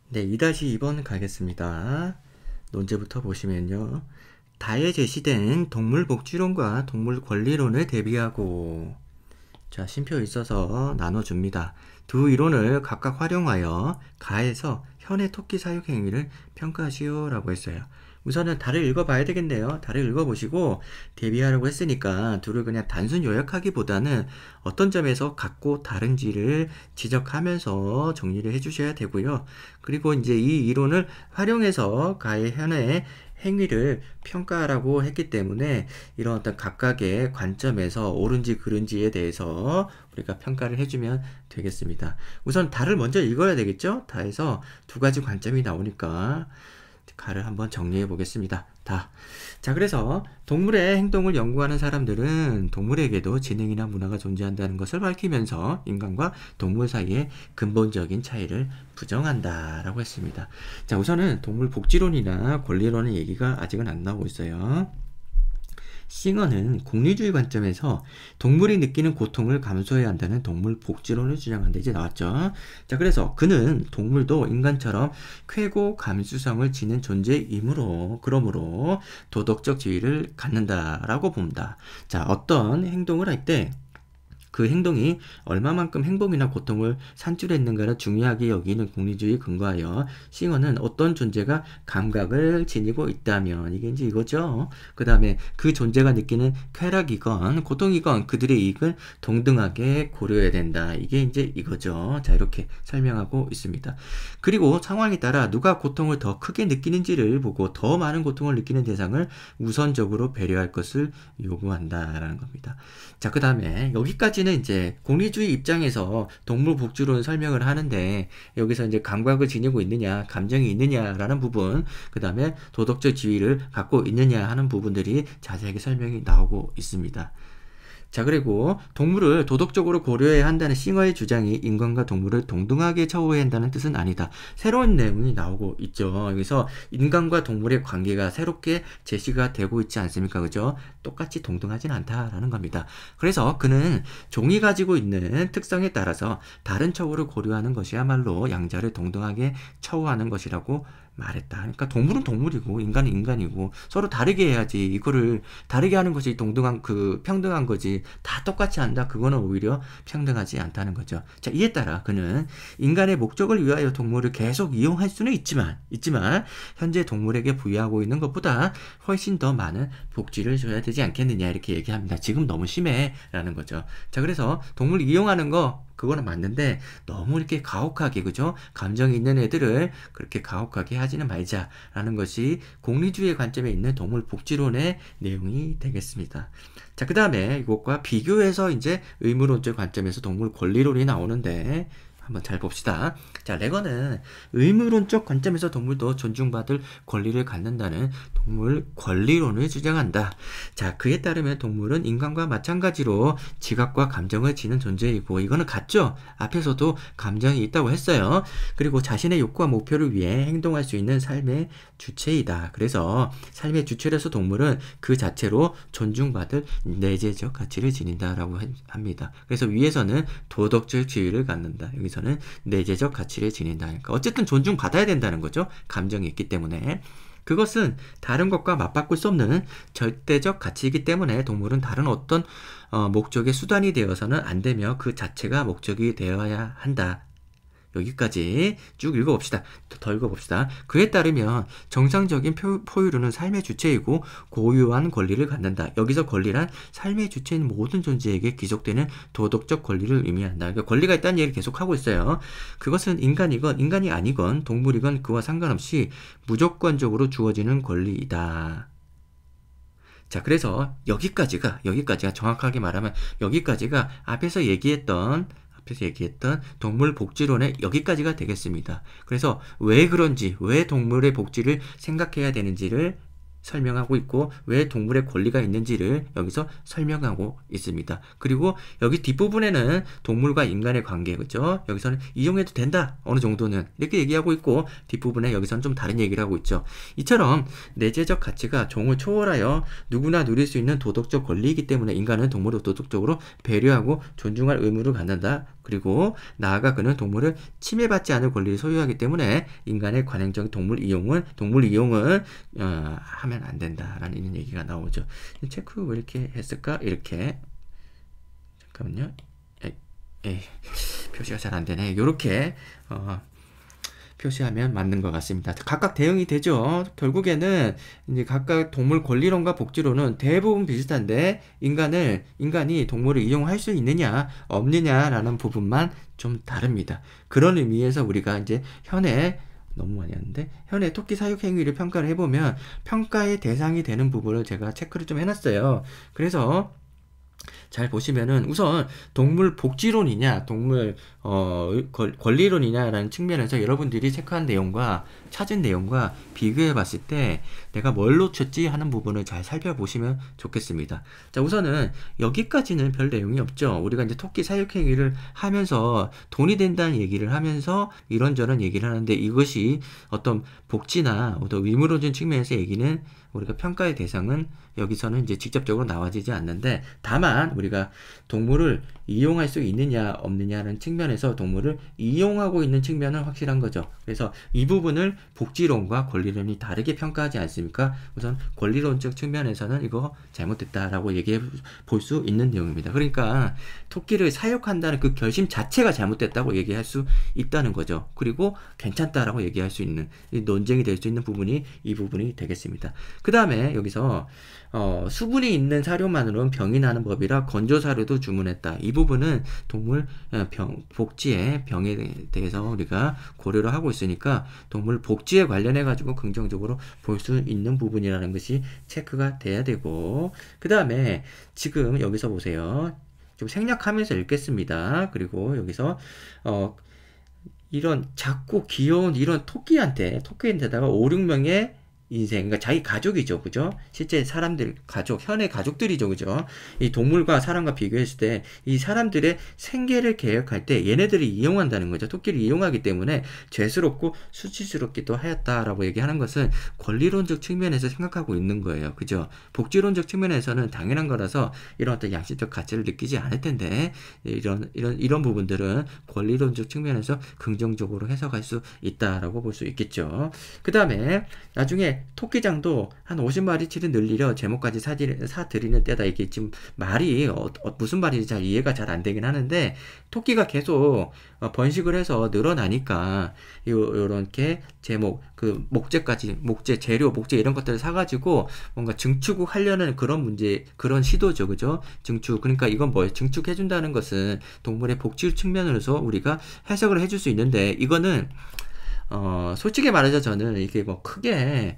네, 2-2번 가겠습니다. 논제부터 보시면요. 다에 제시된 동물복지론과 동물권리론을 대비하고 자, 심표 있어서 나눠줍니다. 두 이론을 각각 활용하여 가에서 현의 토끼 사육 행위를 평가하시오 라고 했어요. 우선은 다를 읽어봐야 되겠네요. 다를 읽어보시고 대비하라고 했으니까 둘을 그냥 단순 요약하기보다는 어떤 점에서 같고 다른지를 지적하면서 정리를 해주셔야 되고요. 그리고 이제 이 이론을 활용해서 가의 현의 행위를 평가하라고 했기 때문에 이런 어떤 각각의 관점에서 옳은지 그른지에 대해서 우리가 평가를 해주면 되겠습니다. 우선 다를 먼저 읽어야 되겠죠? 다에서 두 가지 관점이 나오니까 가를 한번 정리해 보겠습니다. 다. 자, 그래서 동물의 행동을 연구하는 사람들은 동물에게도 지능이나 문화가 존재한다는 것을 밝히면서 인간과 동물 사이의 근본적인 차이를 부정한다라고 했습니다. 자, 우선은 동물 복지론이나 권리론의 얘기가 아직은 안 나오고 있어요. 싱어는 공리주의 관점에서 동물이 느끼는 고통을 감수해야 한다는 동물 복지론을 주장한다. 이제 나왔죠. 자, 그래서 그는 동물도 인간처럼 쾌고 감수성을 지닌 존재이므로 그러므로 도덕적 지위를 갖는다라고 봅니다. 자, 어떤 행동을 할 때 그 행동이 얼마만큼 행복이나 고통을 산출했는가를 중요하게 여기는 공리주의에 근거하여 싱어는 어떤 존재가 감각을 지니고 있다면 이게 이제 이거죠. 그 다음에 그 존재가 느끼는 쾌락이건 고통이건 그들의 이익을 동등하게 고려해야 된다. 이게 이제 이거죠. 자, 이렇게 설명하고 있습니다. 그리고 상황에 따라 누가 고통을 더 크게 느끼는지를 보고 더 많은 고통을 느끼는 대상을 우선적으로 배려할 것을 요구한다라는 겁니다. 자, 그 다음에 여기까지는 이제 공리주의 입장에서 동물 복지론 설명을 하는데 여기서 이제 감각을 지니고 있느냐, 감정이 있느냐라는 부분, 그 다음에 도덕적 지위를 갖고 있느냐 하는 부분들이 자세하게 설명이 나오고 있습니다. 자, 그리고 동물을 도덕적으로 고려해야 한다는 싱어의 주장이 인간과 동물을 동등하게 처우해야 한다는 뜻은 아니다. 새로운 내용이 나오고 있죠. 여기서 인간과 동물의 관계가 새롭게 제시가 되고 있지 않습니까? 그죠? 똑같이 동등하진 않다라는 겁니다. 그래서 그는 종이 가지고 있는 특성에 따라서 다른 처우를 고려하는 것이야말로 양자를 동등하게 처우하는 것이라고 말했다. 그러니까 동물은 동물이고 인간은 인간이고 서로 다르게 해야지 이거를 다르게 하는 것이 동등한 평등한 거지 다 똑같이 한다. 그거는 오히려 평등하지 않다는 거죠. 자, 이에 따라 그는 인간의 목적을 위하여 동물을 계속 이용할 수는 있지만 현재 동물에게 부여하고 있는 것보다 훨씬 더 많은 복지를 줘야 되지 않겠느냐 이렇게 얘기합니다. 지금 너무 심해라는 거죠. 자, 그래서 동물 이용하는 거 그거는 맞는데 너무 이렇게 가혹하게 그죠? 감정이 있는 애들을 그렇게 가혹하게 하지는 말자라는 것이 공리주의 관점에 있는 동물 복지론의 내용이 되겠습니다. 자, 그 다음에 이것과 비교해서 이제 의무론적 관점에서 동물 권리론이 나오는데 한번 잘 봅시다. 자, 레거는 의무론적 관점에서 동물도 존중받을 권리를 갖는다는 동물 권리론을 주장한다. 자, 그에 따르면 동물은 인간과 마찬가지로 지각과 감정을 지닌 존재이고 이거는 같죠? 앞에서도 감정이 있다고 했어요. 그리고 자신의 욕구와 목표를 위해 행동할 수 있는 삶의 주체이다. 그래서 삶의 주체로서 동물은 그 자체로 존중받을 내재적 가치를 지닌다라고 합니다. 그래서 위에서는 도덕적 지위를 갖는다. 여기서는 내재적 가치를 지닌다. 그러니까 어쨌든 존중받아야 된다는 거죠. 감정이 있기 때문에. 그것은 다른 것과 맞바꿀 수 없는 절대적 가치이기 때문에 동물은 다른 어떤 목적의 수단이 되어서는 안 되며 그 자체가 목적이 되어야 한다. 여기까지 쭉 읽어봅시다. 더 읽어봅시다. 그에 따르면 정상적인 포유류는 삶의 주체이고 고유한 권리를 갖는다. 여기서 권리란 삶의 주체인 모든 존재에게 귀속되는 도덕적 권리를 의미한다. 그러니까 권리가 있다는 얘기를 계속하고 있어요. 그것은 인간이건 인간이 아니건 동물이건 그와 상관없이 무조건적으로 주어지는 권리이다. 자, 그래서 여기까지가 정확하게 말하면 여기까지가 앞에서 얘기했던 동물 복지론의 여기까지가 되겠습니다. 그래서 왜 그런지, 왜 동물의 복지를 생각해야 되는지를 설명하고 있고 왜 동물의 권리가 있는지를 여기서 설명하고 있습니다. 그리고 여기 뒷부분에는 동물과 인간의 관계, 그죠? 여기서는 이용해도 된다. 어느 정도는 이렇게 얘기하고 있고 뒷부분에 여기서는 좀 다른 얘기를 하고 있죠. 이처럼 내재적 가치가 종을 초월하여 누구나 누릴 수 있는 도덕적 권리이기 때문에 인간은 동물을 도덕적으로 배려하고 존중할 의무를 갖는다. 그리고 나아가 그는 동물을 침해받지 않을 권리를 소유하기 때문에 인간의 관행적인 동물 이용을 하면 안 된다라는 이런 얘기가 나오죠. 체크 왜 이렇게 했을까? 이렇게 잠깐만요. 에이, 표시가 잘 안 되네. 이렇게 표시하면 맞는 것 같습니다. 각각 대응이 되죠. 결국에는 이제 각각 동물 권리론과 복지론은 대부분 비슷한데 인간이 동물을 이용할 수 있느냐 없느냐라는 부분만 좀 다릅니다. 그런 의미에서 우리가 이제 너무 많이 하는데 현재 토끼 사육 행위를 평가를 해보면 평가의 대상이 되는 부분을 제가 체크를 좀 해놨어요. 그래서 잘 보시면은 우선 동물 복지론이냐 동물 권리론이냐라는 측면에서 여러분들이 체크한 내용과 찾은 내용과 비교해 봤을 때 내가 뭘 놓쳤지 하는 부분을 잘 살펴보시면 좋겠습니다. 자, 우선은 여기까지는 별 내용이 없죠. 우리가 이제 토끼 사육행위를 하면서 돈이 된다는 얘기를 하면서 이런저런 얘기를 하는데 이것이 어떤 복지나 어떤 의무론적 측면에서 얘기는 우리가 평가의 대상은 여기서는 이제 직접적으로 나와지지 않는데 다만 우리가 동물을 이용할 수 있느냐 없느냐는 측면에서 동물을 이용하고 있는 측면은 확실한 거죠. 그래서 이 부분을 복지론과 권리론이 다르게 평가하지 않습니까? 우선 권리론적 측면에서는 이거 잘못됐다라고 얘기해 볼 수 있는 내용입니다. 그러니까 토끼를 사육한다는 그 결심 자체가 잘못됐다고 얘기할 수 있다는 거죠. 그리고 괜찮다라고 얘기할 수 있는 논쟁이 될 수 있는 부분이 이 부분이 되겠습니다. 그 다음에 여기서 수분이 있는 사료만으로는 병이 나는 법이라 건조 사료도 주문했다. 이 부분은 동물 복지의 병에 대해서 우리가 고려를 하고 있으니까 동물 복지에 관련해 가지고 긍정적으로 볼 수 있는 부분이라는 것이 체크가 돼야 되고 그 다음에 지금 여기서 보세요. 좀 생략하면서 읽겠습니다. 그리고 여기서 이런 작고 귀여운 이런 토끼한테다가 5, 6명의 인생, 그러니까 자기 가족이죠, 그죠? 실제 사람들, 현의 가족들이죠, 그죠? 이 동물과 사람과 비교했을 때, 이 사람들의 생계를 계획할 때 얘네들이 이용한다는 거죠. 토끼를 이용하기 때문에 죄스럽고 수치스럽기도 하였다라고 얘기하는 것은 권리론적 측면에서 생각하고 있는 거예요, 그죠? 복지론적 측면에서는 당연한 거라서 이런 어떤 양심적 가치를 느끼지 않을 텐데, 이런 부분들은 권리론적 측면에서 긍정적으로 해석할 수 있다라고 볼 수 있겠죠. 그 다음에, 나중에 토끼장도 한 50마리치를 늘리려 제목까지 사드리는 때다. 이게 지금 말이 무슨 말인지 잘 이해가 잘 안 되긴 하는데 토끼가 계속 번식을 해서 늘어나니까 요렇게 제목 목재까지 재료 이런 것들을 사가지고 뭔가 증축을 하려는 그런 시도죠, 그죠? 증축. 그러니까 이건 뭐예요? 증축해준다는 것은 동물의 복지 측면으로서 우리가 해석을 해줄 수 있는데 이거는 솔직히 말해서 저는 이게 뭐 크게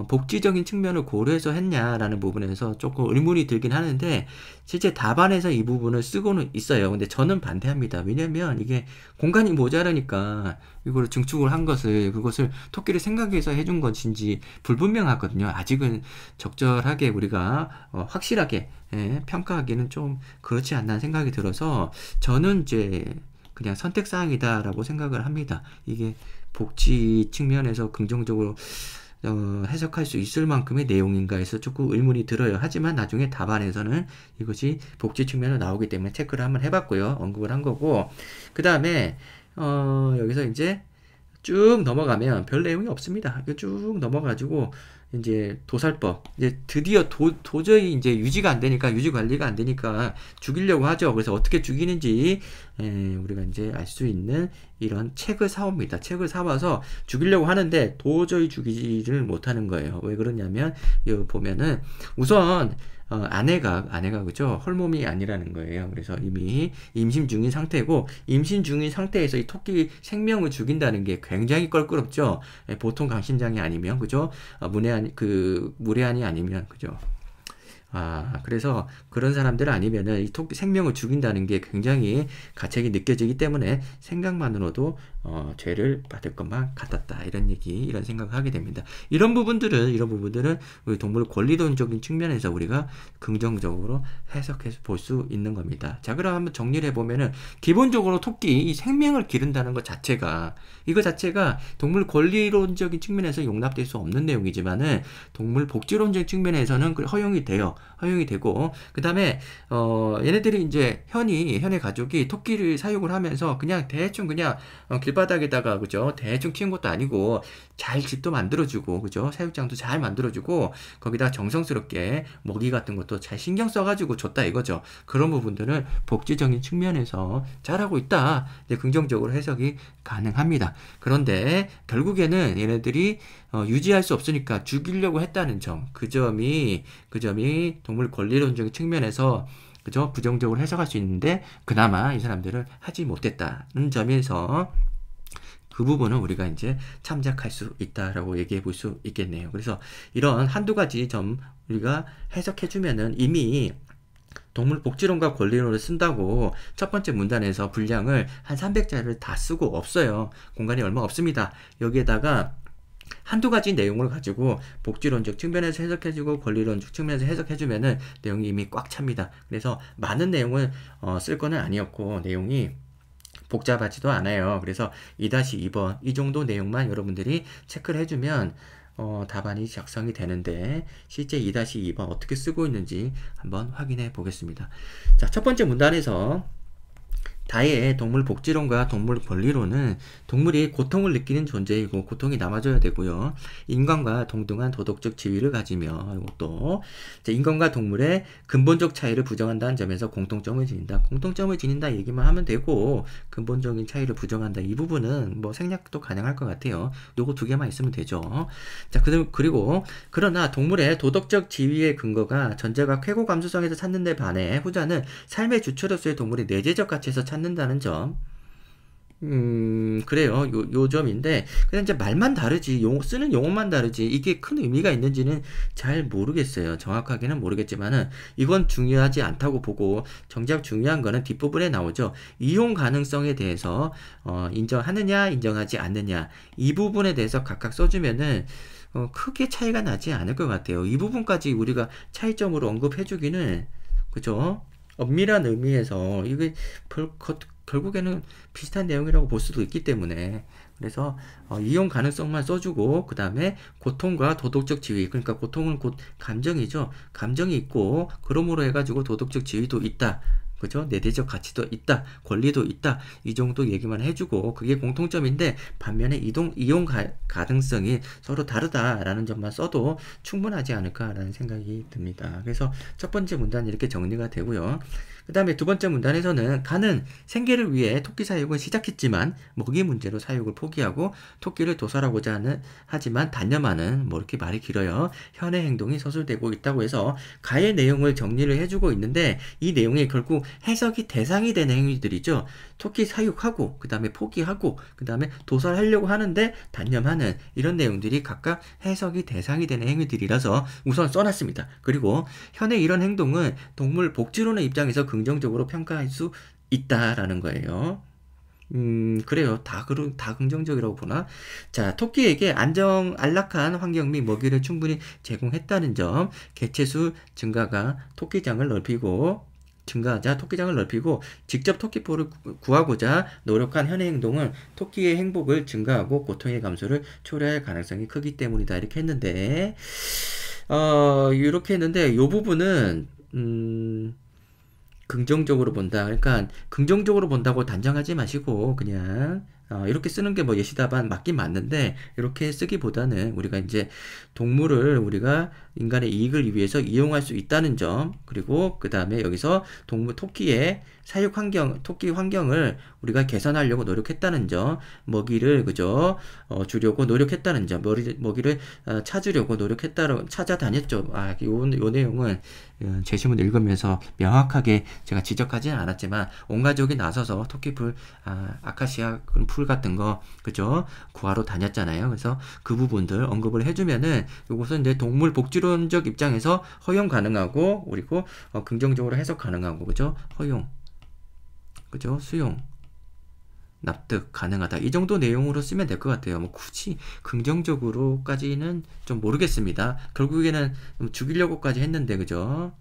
복지적인 측면을 고려해서 했냐라는 부분에서 조금 의문이 들긴 하는데 실제 답안에서 이 부분을 쓰고는 있어요. 근데 저는 반대합니다. 왜냐면 이게 공간이 모자라니까 이걸 증축을 한 그것을 토끼를 생각해서 해준 것인지 불분명하거든요. 아직은 적절하게 우리가 확실하게 평가하기는 좀 그렇지 않나 생각이 들어서 저는 이제 그냥 선택사항이다라고 생각을 합니다. 이게 복지 측면에서 긍정적으로 해석할 수 있을 만큼의 내용인가 해서 조금 의문이 들어요. 하지만 나중에 답안에서는 이것이 복지 측면으로 나오기 때문에 체크를 한번 해봤고요. 언급을 한 거고 그 다음에 여기서 이제 쭉 넘어가면 별 내용이 없습니다. 쭉 넘어가지고 이제 도살법 이제 드디어 도저히 이제 유지 관리가 안 되니까 죽이려고 하죠. 그래서 어떻게 죽이는지 우리가 이제 알 수 있는 이런 책을 사옵니다. 책을 사와서 죽이려고 하는데 도저히 죽이지를 못하는 거예요. 왜 그러냐면 여기 보면은 우선 아내가 그죠? 헐몸이 아니라는 거예요. 그래서 이미 임신 중인 상태고 임신 중인 상태에서 이 토끼 생명을 죽인다는 게 굉장히 껄끄럽죠. 보통 강심장이 아니면 그죠? 무례한이 아니면 그죠? 그래서 그런 사람들 아니면은 이 토끼 생명을 죽인다는 게 굉장히 가책이 느껴지기 때문에 생각만으로도 죄를 받을 것만 같았다. 이런 생각을 하게 됩니다. 이런 부분들은 우리 동물 권리론적인 측면에서 우리가 긍정적으로 해석해서 볼 수 있는 겁니다. 자, 그럼 한번 정리를 해보면은 기본적으로 토끼 이 생명을 기른다는 것 자체가 동물 권리론적인 측면에서 용납될 수 없는 내용이지만은 동물 복지론적 측면에서는 허용이 돼요. 허용이 되고, 그 다음에 얘네들이 이제 현의 가족이 토끼를 사육을 하면서 그냥 대충 그냥 길바닥에다가 그죠, 대충 키운 것도 아니고 잘 집도 만들어주고 그죠, 사육장도 잘 만들어주고 거기다 정성스럽게 먹이 같은 것도 잘 신경 써가지고 줬다 이거죠. 그런 부분들은 복지적인 측면에서 잘하고 있다, 이제 긍정적으로 해석이 가능합니다. 그런데 결국에는 얘네들이 유지할 수 없으니까 죽이려고 했다는 점, 그 점이 동물 권리론적인 측면에서 그죠, 부정적으로 해석할 수 있는데 그나마 이 사람들은 하지 못했다는 점에서 그 부분은 우리가 이제 참작할 수 있다라고 얘기해 볼 수 있겠네요. 그래서 이런 한두 가지 점 우리가 해석해 주면은 이미 동물복지론과 권리론을 쓴다고 첫 번째 문단에서 분량을 한 300자를 다 쓰고 없어요. 공간이 얼마 없습니다. 여기에다가 한두 가지 내용을 가지고 복지론적 측면에서 해석해주고 권리론적 측면에서 해석해주면은 내용이 이미 꽉 찹니다. 그래서 많은 내용을 쓸 거는 아니었고 내용이 복잡하지도 않아요. 그래서 2-2번 이 정도 내용만 여러분들이 체크를 해주면 답안이 작성이 되는데 실제 2-2번 어떻게 쓰고 있는지 한번 확인해 보겠습니다. 자, 첫 번째 문단에서 다의 동물 복지론과 동물 권리론은 동물이 고통을 느끼는 존재이고 고통이 남아줘야 되고요. 인간과 동등한 도덕적 지위를 가지며, 이것도 인간과 동물의 근본적 차이를 부정한다는 점에서 공통점을 지닌다. 공통점을 지닌다 얘기만 하면 되고 근본적인 차이를 부정한다, 이 부분은 뭐 생략도 가능할 것 같아요. 요거 두 개만 있으면 되죠. 자, 그리고 그러나 동물의 도덕적 지위의 근거가 전자가 쾌고 감수성에서 찾는 데 반해 후자는 삶의 주체로서의 동물의 내재적 가치에서 찾는다는 점. 그래요. 요 점인데, 그냥 이제 말만 다르지, 쓰는 용어만 다르지, 이게 큰 의미가 있는지는 잘 모르겠어요. 정확하게는 모르겠지만은, 이건 중요하지 않다고 보고, 정작 중요한 거는 뒷부분에 나오죠. 이용 가능성에 대해서, 인정하느냐, 인정하지 않느냐, 이 부분에 대해서 각각 써주면은, 크게 차이가 나지 않을 것 같아요. 이 부분까지 우리가 차이점으로 언급해주기는, 그죠? 엄밀한 의미에서, 이게 결국에는 비슷한 내용이라고 볼 수도 있기 때문에, 그래서 이용 가능성만 써주고 그 다음에 고통과 도덕적 지위, 그러니까 고통은 곧 감정이죠. 감정이 있고 그러므로 해가지고 도덕적 지위도 있다, 그죠? 내재적 가치도 있다, 권리도 있다, 이 정도 얘기만 해주고 그게 공통점인데 반면에 이용 가능성이 서로 다르다라는 점만 써도 충분하지 않을까라는 생각이 듭니다. 그래서 첫 번째 문단 이렇게 정리가 되고요. 그 다음에 두 번째 문단에서는 가는 생계를 위해 토끼 사육은 시작했지만 먹이 문제로 사육을 포기하고 토끼를 도살하고자 하지만 단념하는, 뭐 이렇게 말이 길어요. 현의 행동이 서술되고 있다고 해서 가의 내용을 정리를 해주고 있는데 이 내용이 결국 해석이 대상이 되는 행위들이죠. 토끼 사육하고 그 다음에 포기하고 그 다음에 도살하려고 하는데 단념하는, 이런 내용들이 각각 해석이 대상이 되는 행위들이라서 우선 써놨습니다. 그리고 현의 이런 행동은 동물 복지론의 입장에서 긍정적으로 평가할 수 있다라는 거예요. 그래요. 다 긍정적이라고 보나? 자, 토끼에게 안락한 환경 및 먹이를 충분히 제공했다는 점, 개체수 증가하자 토끼장을 넓히고 직접 토끼포를 구하고자 노력한 현의 행동은 토끼의 행복을 증가하고 고통의 감소를 초래할 가능성이 크기 때문이다, 이렇게 했는데, 이렇게 했는데, 요 부분은, 긍정적으로 본다. 그러니까 긍정적으로 본다고 단정하지 마시고 그냥 이렇게 쓰는 게 뭐 예시답안 맞긴 맞는데, 이렇게 쓰기보다는 우리가 이제 동물을 우리가 인간의 이익을 위해서 이용할 수 있다는 점, 그리고 그 다음에 여기서 토끼의 사육 토끼 환경을 우리가 개선하려고 노력했다는 점, 먹이를 그죠, 주려고 노력했다는 점, 먹이를 찾으려고 찾아다녔죠. 요 내용은 제시문 읽으면서 명확하게 제가 지적하지는 않았지만 온 가족이 나서서 토끼풀, 아카시아 풀 같은 거 그죠, 구하러 다녔잖아요. 그래서 그 부분들 언급을 해주면은 이것은 이제 동물 복지론적 입장에서 허용 가능하고, 그리고 긍정적으로 해석 가능하고, 그죠, 허용, 그죠, 수용, 납득 가능하다, 이 정도 내용으로 쓰면 될 것 같아요. 뭐 굳이 긍정적으로까지는 좀 모르겠습니다. 결국에는 죽이려고까지 했는데, 그죠?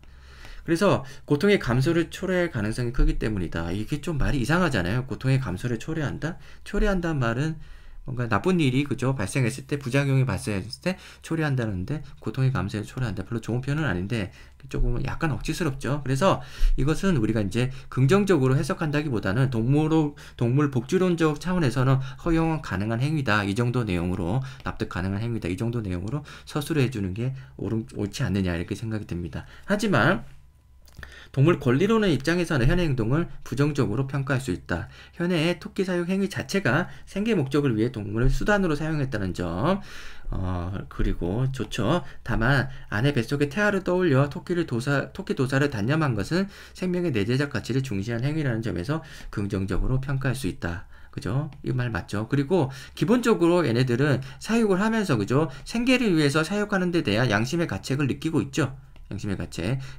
그래서 고통의 감소를 초래할 가능성이 크기 때문이다. 이게 좀 말이 이상하잖아요. 고통의 감소를 초래한다? 초래한다는 말은 뭔가 나쁜 일이 그죠 발생했을 때 부작용이 발생했을 때 초래한다는데 고통의 감소에 초래한다. 별로 좋은 표현은 아닌데 조금 약간 억지스럽죠. 그래서 이것은 우리가 이제 긍정적으로 해석한다기보다는 동물 복지론적 차원에서는 허용 가능한 행위다. 이 정도 내용으로 납득 가능한 행위다. 이 정도 내용으로 서술해 주는 게 옳지 않느냐 이렇게 생각이 듭니다. 하지만 동물 권리론의 입장에서는 현의 행동을 부정적으로 평가할 수 있다. 현해의 토끼 사육 행위 자체가 생계 목적을 위해 동물을 수단으로 사용했다는 점. 그리고 좋죠. 다만 아내 뱃속에 태아를 떠올려 토끼 도사를 단념한 것은 생명의 내재적 가치를 중시한 행위라는 점에서 긍정적으로 평가할 수 있다. 그죠? 이 말 맞죠? 그리고 기본적으로 얘네들은 사육을 하면서 그죠? 생계를 위해서 사육하는 데 대한 양심의 가책을 느끼고 있죠. 양심의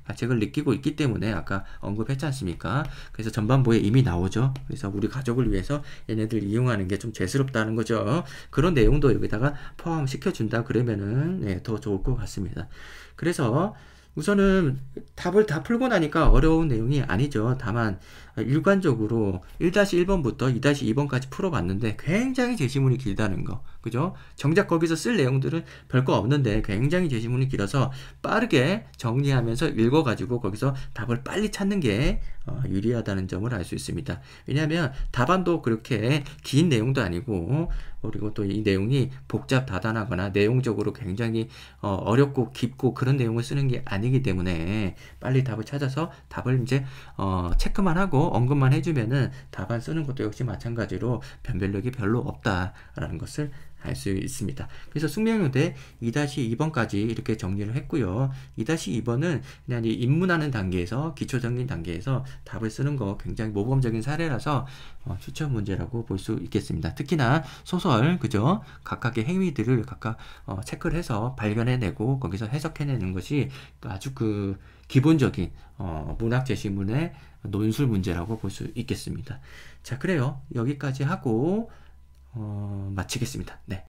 가책을 느끼고 있기 때문에 아까 언급했지 않습니까? 그래서 전반부에 이미 나오죠. 그래서 우리 가족을 위해서 얘네들 이용하는 게 좀 죄스럽다는 거죠. 그런 내용도 여기다가 포함시켜준다 그러면은 네, 더 좋을 것 같습니다. 그래서 우선은 답을 다 풀고 나니까 어려운 내용이 아니죠. 다만 일관적으로 1-1번부터 2-2번까지 풀어봤는데 굉장히 제시문이 길다는 거. 그죠? 정작 거기서 쓸 내용들은 별거 없는데 굉장히 제시문이 길어서 빠르게 정리하면서 읽어가지고 거기서 답을 빨리 찾는 게 유리하다는 점을 알 수 있습니다. 왜냐하면 답안도 그렇게 긴 내용도 아니고 그리고 또 이 내용이 복잡 다단하거나 내용적으로 굉장히 어렵고 깊고 그런 내용을 쓰는 게 아니기 때문에 빨리 답을 찾아서 답을 이제 체크만 하고 언급만 해주면은 답안 쓰는 것도 역시 마찬가지로 변별력이 별로 없다라는 것을 알 수 있습니다. 그래서 숙명여대 2-2번까지 이렇게 정리를 했고요. 2-2번은 그냥 입문하는 단계에서 기초적인 단계에서 답을 쓰는 거 굉장히 모범적인 사례라서 추천 문제라고 볼 수 있겠습니다. 특히나 소설 그죠? 각각의 행위들을 각각 체크를 해서 발견해내고 거기서 해석해내는 것이 아주 그 기본적인 문학 제시문의 논술 문제라고 볼 수 있겠습니다. 자, 그래요. 여기까지 하고 마치겠습니다. 네.